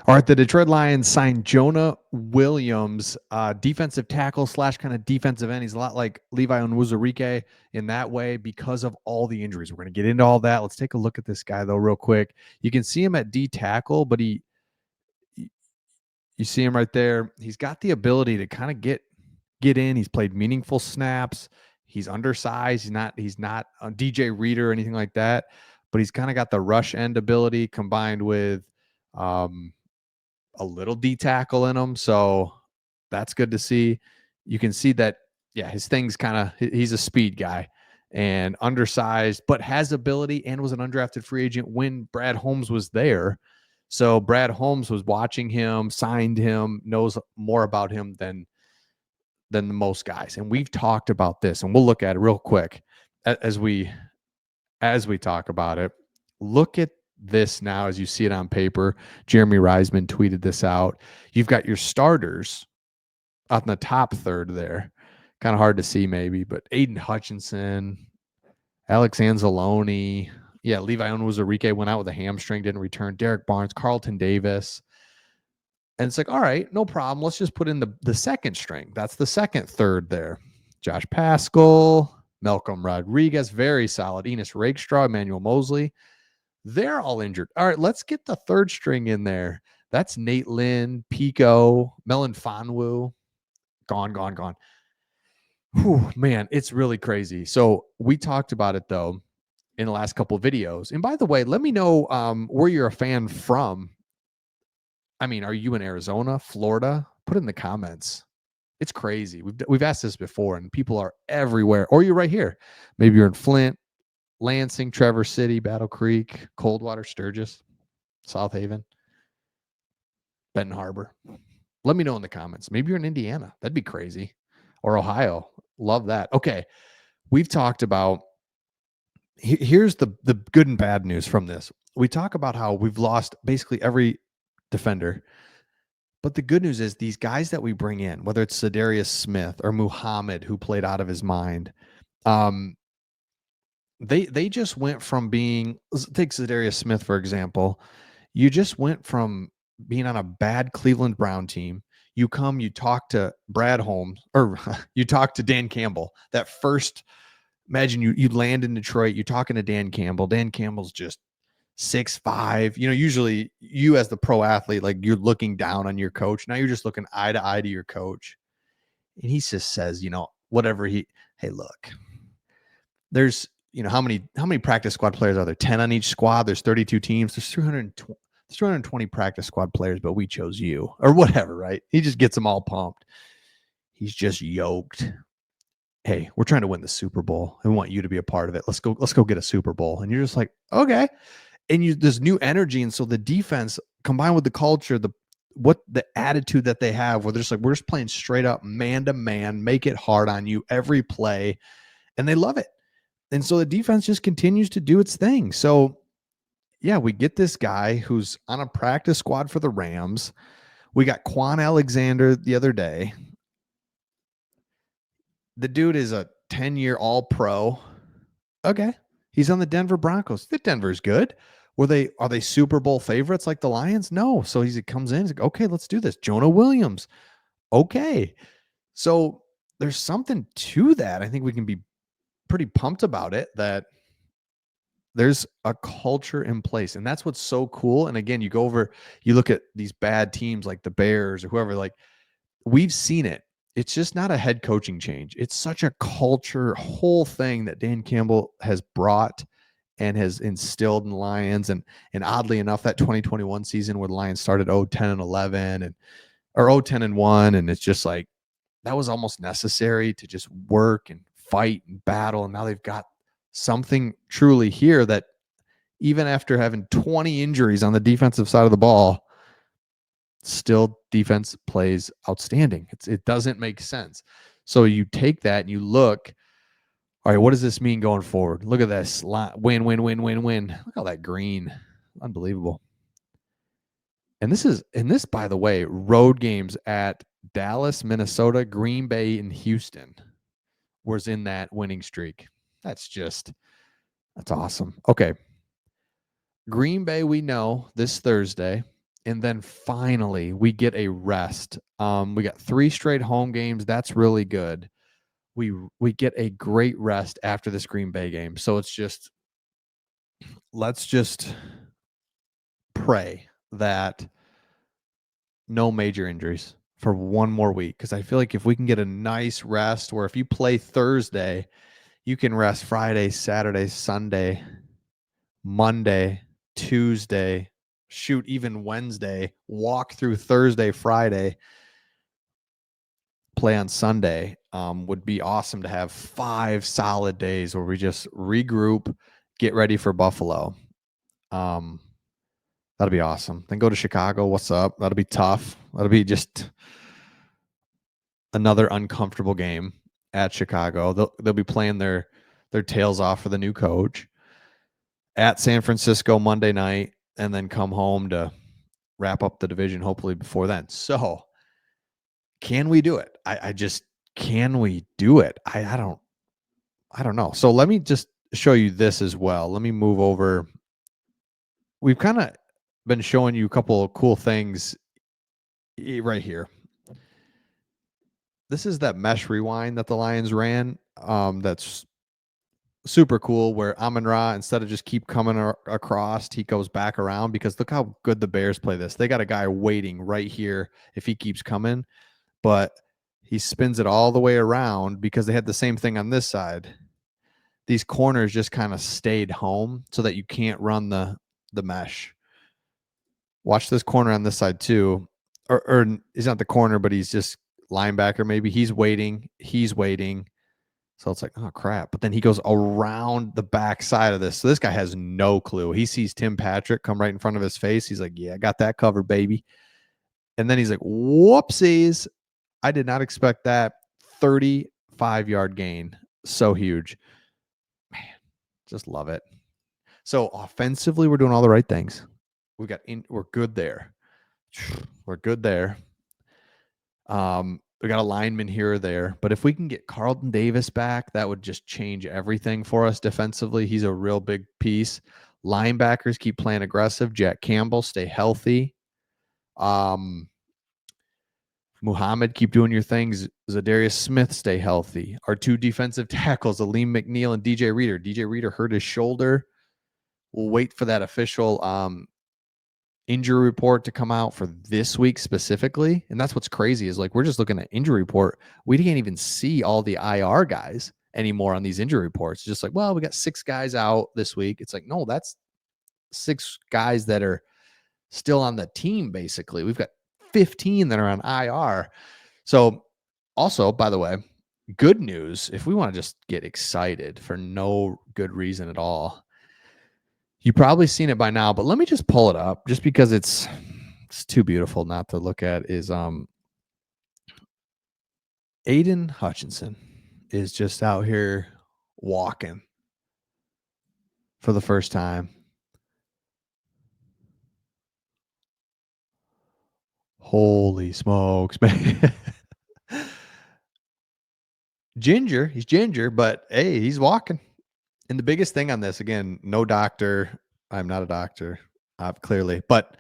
All right, the Detroit Lions signed Jonah Williams, defensive tackle slash kind of defensive end. He's a lot like Levi Onwuzurike in that way because of all the injuries. We're going to get into all that. Let's take a look at this guy, though, real quick. You can see him at D tackle, but you see him right there. He's got the ability to kind of get in. He's played meaningful snaps. He's undersized. He's not a DJ Reader or anything like that, but he's kind of got the rush end ability combined with a little D tackle in him. So that's good to see. You can see that, yeah, his thing's kind of, he's a speed guy and undersized, but has ability and was an undrafted free agent when Brad Holmes was there. So Brad Holmes was watching him, signed him, knows more about him than most guys. And we've talked about this, and we'll look at it real quick as we talk about it. Look at this now as you see it on paper. Jeremy Reisman tweeted this out. You've got your starters out in the top third there. Kind of hard to see maybe, but Aiden Hutchinson, Alex Anzalone, yeah, Levi Onwuzurike went out with a hamstring, didn't return. Derek Barnes, Carlton Davis. And it's like, all right, no problem. Let's just put in the second string. That's the second third there. Josh Pascal, Malcolm Rodriguez, very solid. Enos Rakestraw, Emmanuel Mosley. They're all injured. All right, let's get the third string in there. That's Nate Lynn, Pico, Melon Fanwu. Gone. Whew, man, it's really crazy. So we talked about it, though, in the last couple of videos. And by the way, let me know where you're a fan from. I mean, are you in Arizona, Florida? Put it in the comments. It's crazy. We've asked this before, and people are everywhere. Or you're right here. Maybe you're in Flint, Lansing, Traverse City, Battle Creek, Coldwater, Sturgis, South Haven, Benton Harbor. Let me know in the comments. Maybe you're in Indiana. That'd be crazy. Or Ohio. Love that. Okay. We've talked about, here's the good and bad news from this. We talk about how we've lost basically every defender. But the good news is these guys that we bring in, whether it's Za'Darius Smith or Muhammad, who played out of his mind, they just went from being, take Za'Darius Smith, for example. You just went from being on a bad Cleveland Brown team. You talk to Brad Holmes, or you talk to Dan Campbell. That first, imagine you land in Detroit, you're talking to Dan Campbell. Dan Campbell's just 6'5". Usually you as the pro athlete, like you're looking down on your coach. Now you're just looking eye to eye to your coach. And he just says, whatever hey, look, there's, how many practice squad players are there? 10 on each squad. There's 32 teams. There's 320 practice squad players, but we chose you or whatever, right? He just gets them all pumped. He's just yoked. Hey, we're trying to win the Super Bowl. I want you to be a part of it. Let's go get a Super Bowl. And you're just like, okay. And there's new energy. And so the defense combined with the culture, the attitude that they have, where they're just like, we're just playing straight up man to man, make it hard on you every play. And they love it. And so the defense just continues to do its thing. So yeah, we get this guy who's on a practice squad for the Rams. We got Quan Alexander the other day. The dude is a 10-year all-pro. Okay. He's on the Denver Broncos. The Denver's good. Are they Super Bowl favorites like the Lions? No. So he comes in, he's like, okay, let's do this. Jonah Williams. Okay. So there's something to that. I think we can be pretty pumped about it, that there's a culture in place. And that's what's so cool. And again, you look at these bad teams like the Bears or whoever, like we've seen it. It's just not a head coaching change. It's such a culture whole thing that Dan Campbell has brought and has instilled in the Lions. And oddly enough, that 2021 season where the Lions started 0-10-11 or 0-10-1. And it's just like, that was almost necessary to just work and fight and battle. And now they've got something truly here that even after having 20 injuries on the defensive side of the ball, still defense plays outstanding. It doesn't make sense. So you take that and you look, all right, what does this mean going forward? Look at this. Win. Look at all that green. Unbelievable. And this, by the way, road games at Dallas, Minnesota, Green Bay, and Houston was in that winning streak. That's awesome. Okay. Green Bay, we know this Thursday. and then finally we get a rest. We got 3 straight home games. That's really good. We get a great rest after this Green Bay game. So it's just let's just pray that no major injuries for one more week, because I feel like if we can get a nice rest where if you play Thursday, you can rest Friday, Saturday, Sunday, Monday, Tuesday, shoot, even Wednesday, walk through Thursday, Friday, play on Sunday, would be awesome to have 5 solid days where we just regroup, get ready for Buffalo. Um, that'll be awesome. Then go to Chicago. What's up? That'll be tough. That'll be just another uncomfortable game at Chicago. They'll be playing their tails off for the new coach. At San Francisco Monday night, and then come home to wrap up the division hopefully before then. So can we do it? I just can we do it? I don't know. So let me just show you this as well. Let me move over. We've kind of been showing you a couple of cool things right here. This is that mesh rewind that the Lions ran. That's super cool, where Amon-Ra, instead of just keep coming across, he goes back around, because look how good the Bears play this. They got a guy waiting right here if he keeps coming, but he spins it all the way around because they had the same thing on this side. These corners just kind of stayed home so that you can't run the mesh. Watch this corner on this side too. Or he's not the corner, but he's just linebacker maybe. He's waiting. So it's like, oh crap. But then he goes around the back side of this. So this guy has no clue. He sees Tim Patrick come right in front of his face. He's like, yeah, I got that covered, baby. And then he's like, whoopsies. I did not expect that. 35-yard gain. So huge. Man, just love it. So offensively, we're doing all the right things. We're good there. We're good there. We got a lineman here or there, but if we can get Carlton Davis back, that would just change everything for us defensively. He's a real big piece. Linebackers keep playing aggressive. Jack Campbell, stay healthy. Muhammad, keep doing your things. Zadarius Smith, stay healthy. Our 2 defensive tackles, Aleem McNeil and DJ Reader. DJ Reader hurt his shoulder. We'll wait for that official injury report to come out for this week specifically. And that's what's crazy is like we're just looking at injury report. We can't even see all the IR guys anymore on these injury reports. It's just like, well, we got 6 guys out this week. It's like, no, that's 6 guys that are still on the team, basically. We've got 15 that are on IR. So also, by the way, good news, if we want to just get excited for no good reason at all, you've probably seen it by now, but let me just pull it up just because it's too beautiful not to look at, is Aiden Hutchinson is just out here walking for the first time. Holy smokes, man. He's ginger, but hey, he's walking. And the biggest thing on this, again, no doctor. I'm not a doctor, clearly, but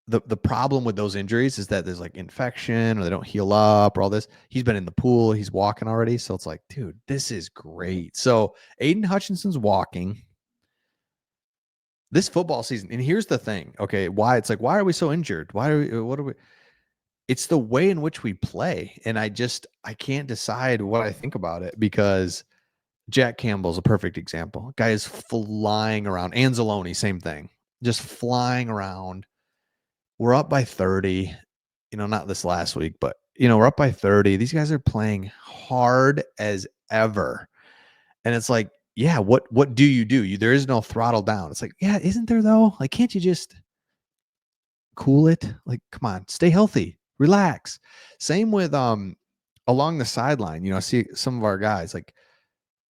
the problem with those injuries is that there's like infection or they don't heal up or all this. He's been in the pool, he's walking already. So it's like, dude, this is great. So Aiden Hutchinson's walking this football season. And here's the thing. Okay. Why are we so injured? It's the way in which we play. And I can't decide what I think about it, because Jack Campbell's a perfect example. Guy is flying around. Anzalone, same thing. Just flying around. We're up by 30. Not this last week, but we're up by 30. These guys are playing hard as ever. And it's like, yeah, what do you do? There is no throttle down. It's like, yeah, isn't there though? Like, can't you just cool it? Like, come on, stay healthy, relax. Same with along the sideline. I see some of our guys like,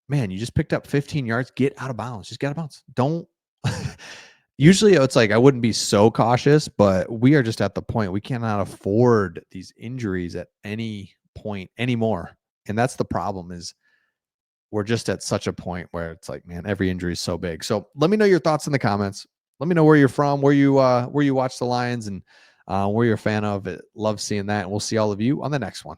man, you just picked up 15 yards, get out of bounds. Just get out of bounds. Don't usually it's like I wouldn't be so cautious, but we are just at the point we cannot afford these injuries at any point anymore. And that's the problem, is we're just at such a point where it's like, man, every injury is so big. So let me know your thoughts in the comments. Let me know where you're from, where you watch the Lions, and where you're a fan of it. Love seeing that. And we'll see all of you on the next one.